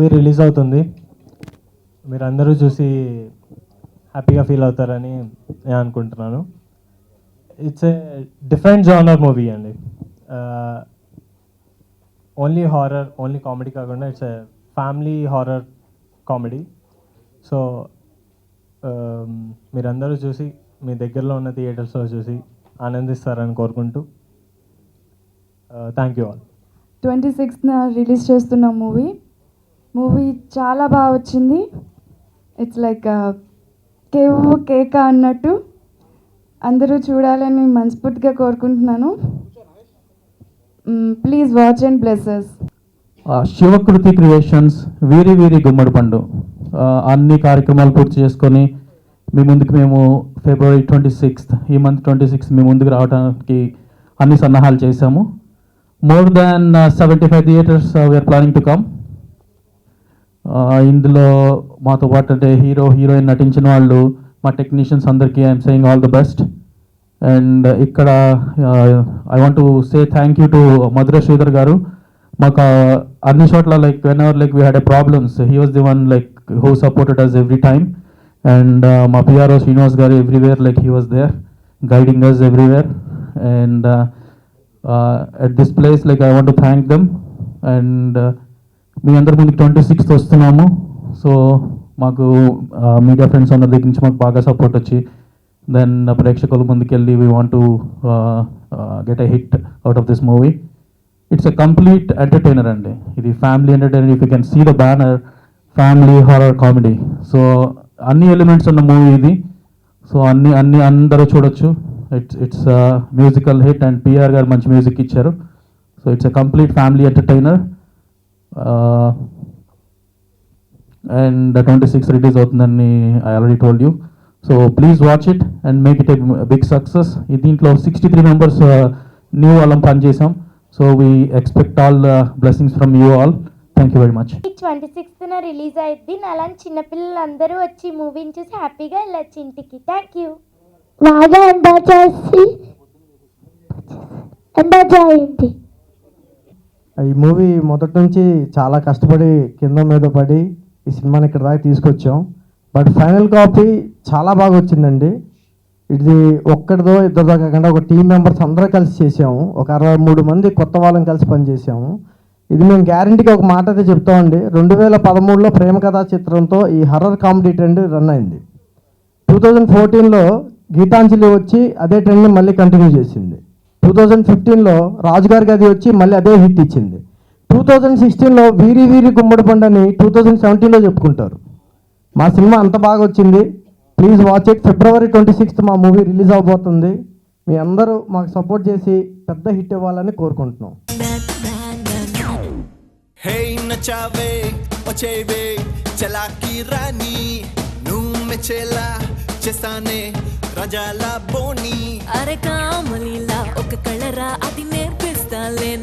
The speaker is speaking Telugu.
మూవీ రిలీజ్ అవుతుంది. మీరు అందరూ చూసి హ్యాపీగా ఫీల్ అవుతారని నేను అనుకుంటున్నాను. It's a different genre movie అండి. ఓన్లీ హారర్, ఓన్లీ కామెడీ కాకుండా it's a family horror comedy. So మీరందరూ చూసి మీ దగ్గరలో ఉన్న థియేటర్స్లో చూసి ఆనందిస్తారని కోరుకుంటూ థ్యాంక్ యూ ఆల్. 26న రిలీజ్ చేస్తున్న మూవీ చాలా బాగా వచ్చింది. ఇట్స్ లైక్ కేవ్ కేక అన్నట్టు అందరూ చూడాలని మనస్ఫూర్తిగా కోరుకుంటున్నాను. Please watch and blesses. Shivakriti creations Veeri Veeri గుమ్మడి పండు అన్ని కార్యక్రమాలు పూర్తి చేసుకొని మీ ముందుకు మేము ఫిబ్రవరి 26th ఈ మంత్ 26th మీ ముందుకు రావడానికి అన్ని సన్నాహాలు చేశాము. More than 75 theatres we are planning to come. ఇందులో మాతో పాటు అంటే హీరోయిన్ నటించిన వాళ్ళు, మా టెక్నీషియన్స్ అందరికీ I'm saying all the best. And ఇక్కడ I want to say thank you to Madhura Sridhar garu. మాకు అన్ని చోట్ల like whenever like we had a problems he was the one like who supported us every time. And మా PRO Srinivas garu everywhere like he was there guiding us everywhere. And at this place like I want to thank them. And మీ అందరి ముందుకు 26th వస్తున్నాము. సో మాకు మీడియా ఫ్రెండ్స్ అందరి దగ్గర నుంచి మాకు బాగా సపోర్ట్ వచ్చి దెన్ ప్రేక్షకుల ముందుకెళ్ళి we want to get a hit out of this movie. It's a complete entertainer అండి. ఇది family entertainer. If you can see the banner, family horror comedy. So అన్ని ఎలిమెంట్స్ ఉన్న మూవీ ఇది. సో అన్ని అందరూ చూడొచ్చు. It's musical hit and PR garu మంచి మ్యూజిక్ ఇచ్చారు. So it's a complete family entertainer. And 26 release అవుతుందని I already told you. So please watch it and make it a big success. దీంట్లో 63 మెంబర్స్ న్యూ వాళ్ళం పనిచేసాం. So we expect all blessings from you all. Thank you very much. 26న రిలీజ్ అయ్యింది. అలాంటి చిన్నపిల్లలందరూ వచ్చి మూవీని చూసి హ్యాపీగా వెళ్ళొచ్చు ఇంటికి. Thank you. బాగా ఎంజాయ్ చేయండి. ఈ మూవీ మొదటి నుంచి చాలా కష్టపడి కింద మీద పడి ఈ సినిమాని ఇక్కడ దాకా తీసుకొచ్చాం. బట్ ఫైనల్ కాపీ చాలా బాగా వచ్చిందండి. ఇది ఒక్కడిదో ఇద్దరిదో కాకుండా ఒక టీం మెంబర్స్ అందరూ కలిసి చేసాము. ఒక 63 మంది కొత్త వాళ్ళని కలిసి పనిచేసాము. ఇది మేము గ్యారంటీగా ఒక మాట అయితే చెప్తామండి. 2013లో ప్రేమ కథా చిత్రంతో ఈ హర్రర్ కామెడీ ట్రెండ్ రన్ అయింది. 2014లో గీతాంజలి వచ్చి అదే ట్రెండ్ని మళ్ళీ కంటిన్యూ చేసింది. 2015లో రాజుగారి గది వచ్చి మళ్ళీ అదే హిట్ ఇచ్చింది. 2016లో వీరి వీరి గుమ్మడి పండని 2017లో చెప్పుకుంటారు. మా సినిమా అంత బాగా వచ్చింది. Please watch it. February 26th మా మూవీ రిలీజ్ అవబోతుంది. మీ అందరూ మాకు సపోర్ట్ చేసి పెద్ద హిట్ ఇవ్వాలని కోరుకుంటున్నాం. హే నచావే వచ్చేవే చలాకి రాణి నువ్వు మెచేలా చేస్తానే రజాల బోని. అరే కామలీలా ఒక కళరా అది నేర్పిస్తాలే.